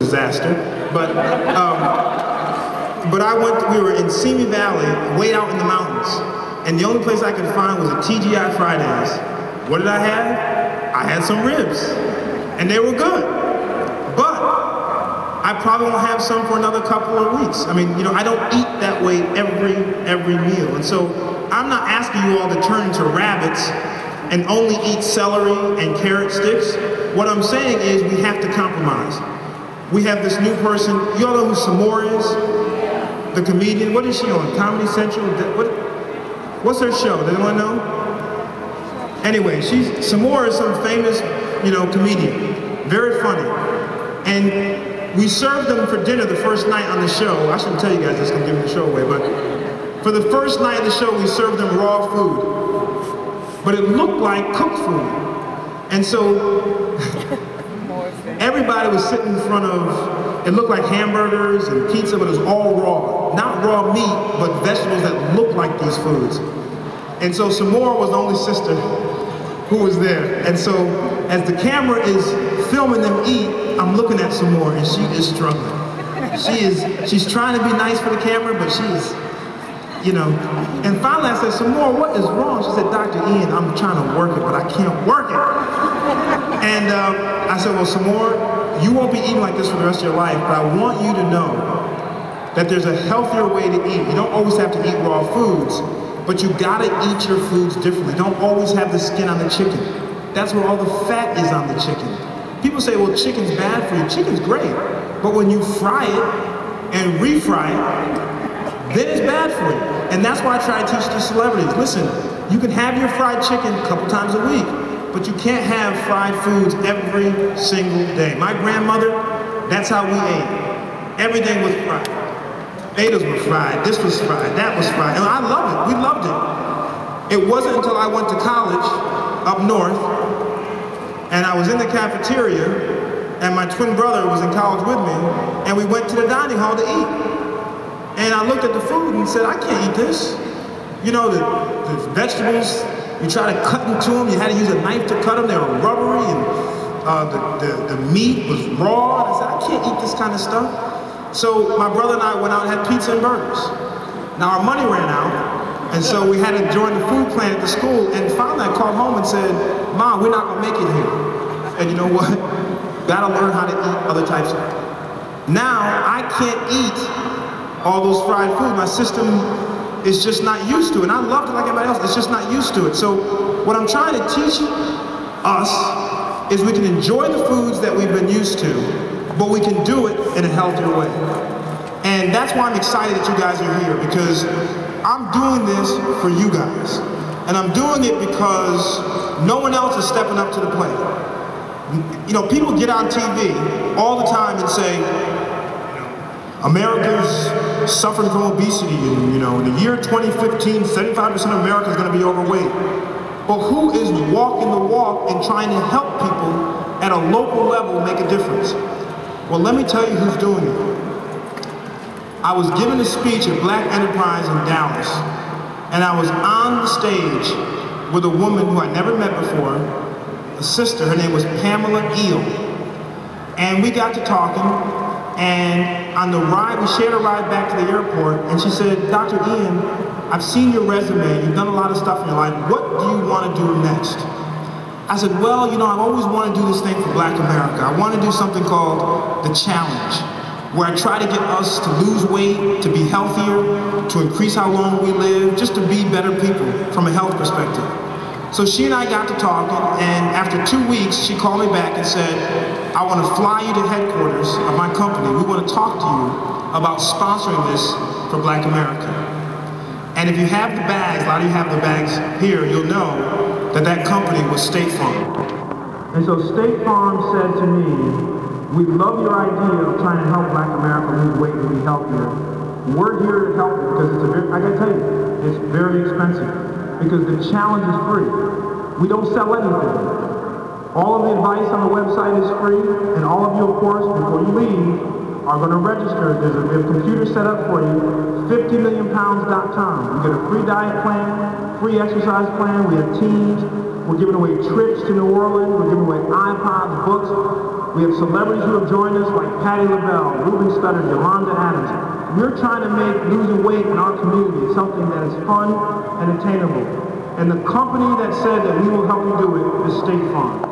disaster. But we were in Simi Valley, way out in the mountains, and the only place I could find was a TGI Fridays. What did I have? I had some ribs, and they were good. But I probably won't have some for another couple of weeks. I mean, you know, I don't eat that way every meal, and so I'm not asking you all to turn into rabbits and only eat celery and carrot sticks. What I'm saying is we have to compromise. We have this new person. You all know who Samore is? The comedian. What is she on? Comedy Central? What's her show? Does anyone know? Anyway, Samore is some famous, you know, comedian. Very funny. And we served them for dinner the first night on the show. I shouldn't tell you guys this, I'm giving the show away, but for the first night of the show, we served them raw food. But it looked like cooked food. And so everybody was sitting in front of, it looked like hamburgers and pizza, but it was all raw. Not raw meat, but vegetables that looked like these foods. And so Samora was the only sister who was there. And so as the camera is filming them eat, I'm looking at Samora and she is struggling. She's trying to be nice for the camera, but she's, you know. And finally I said, Samora, what is wrong? She said, Dr. Ian, I'm trying to work it, but I can't work it. And I said, well, Samora, you won't be eating like this for the rest of your life, but I want you to know that there's a healthier way to eat. You don't always have to eat raw foods, but you gotta eat your foods differently. Don't always have the skin on the chicken. That's where all the fat is on the chicken. People say, well, chicken's bad for you. Chicken's great, but when you fry it and refry it, then it's bad for you. And that's why I try to teach the celebrities. Listen, you can have your fried chicken a couple times a week, but you can't have fried foods every single day. My grandmother, that's how we ate. Everything was fried. Potatoes were fried, this was fried, that was fried. And I love it, we loved it. It wasn't until I went to college up north, and I was in the cafeteria, and my twin brother was in college with me, and we went to the dining hall to eat. And I looked at the food and said, I can't eat this. You know, the vegetables, you try to cut into them, you had to use a knife to cut them, they were rubbery, and the meat was raw. And I said, I can't eat this kind of stuff. So my brother and I went out and had pizza and burgers. Now our money ran out, and so we had to join the food plan at the school, and finally I called home and said, Mom, we're not gonna make it here. And you know what? Gotta learn how to eat other types of food. Now I can't eat all those fried food. My system is just not used to it. And I loved it like everybody else, it's just not used to it. So what I'm trying to teach us is we can enjoy the foods that we've been used to, but we can do it in a healthier way. And that's why I'm excited that you guys are here, because I'm doing this for you guys. And I'm doing it because no one else is stepping up to the plate. You know, people get on TV all the time and say, America's suffering from obesity, and you know, in the year 2015, 75% of America is going to be overweight. But who is walking the walk and trying to help people at a local level make a difference? Well, let me tell you who's doing it. I was giving a speech at Black Enterprise in Dallas, and I was on the stage with a woman who I'd never met before, a sister. Her name was Pamela Eel. And we got to talking, and on the ride, we shared a ride back to the airport, and she said, Dr. Ian, I've seen your resume, you've done a lot of stuff in your life, what do you want to do next? I said, well, you know, I've always wanted to do this thing for Black America. I want to do something called The Challenge, where I try to get us to lose weight, to be healthier, to increase how long we live, just to be better people from a health perspective. So she and I got to talking, and after 2 weeks, she called me back and said, I want to fly you to headquarters of my company. We want to talk to you about sponsoring this for Black America. And if you have the bags, a lot of you have the bags here, you'll know that that company was State Farm. And so State Farm said to me, we love your idea of trying to help Black America lose weight and be healthier. We're here to help you because it's I gotta tell you, it's very expensive because the challenge is free. We don't sell anything. All of the advice on the website is free, and all of you, of course, before you leave, are going to register. We have a computer set up for you, 50millionpounds.com. You get a free diet plan, free exercise plan. We have teams. We're giving away trips to New Orleans. We're giving away iPods, books. We have celebrities who have joined us like Patti LaBelle, Ruben Studdard, Yolanda Adams. We're trying to make losing weight in our community something that is fun and attainable. And the company that said that we will help you do it is State Farm.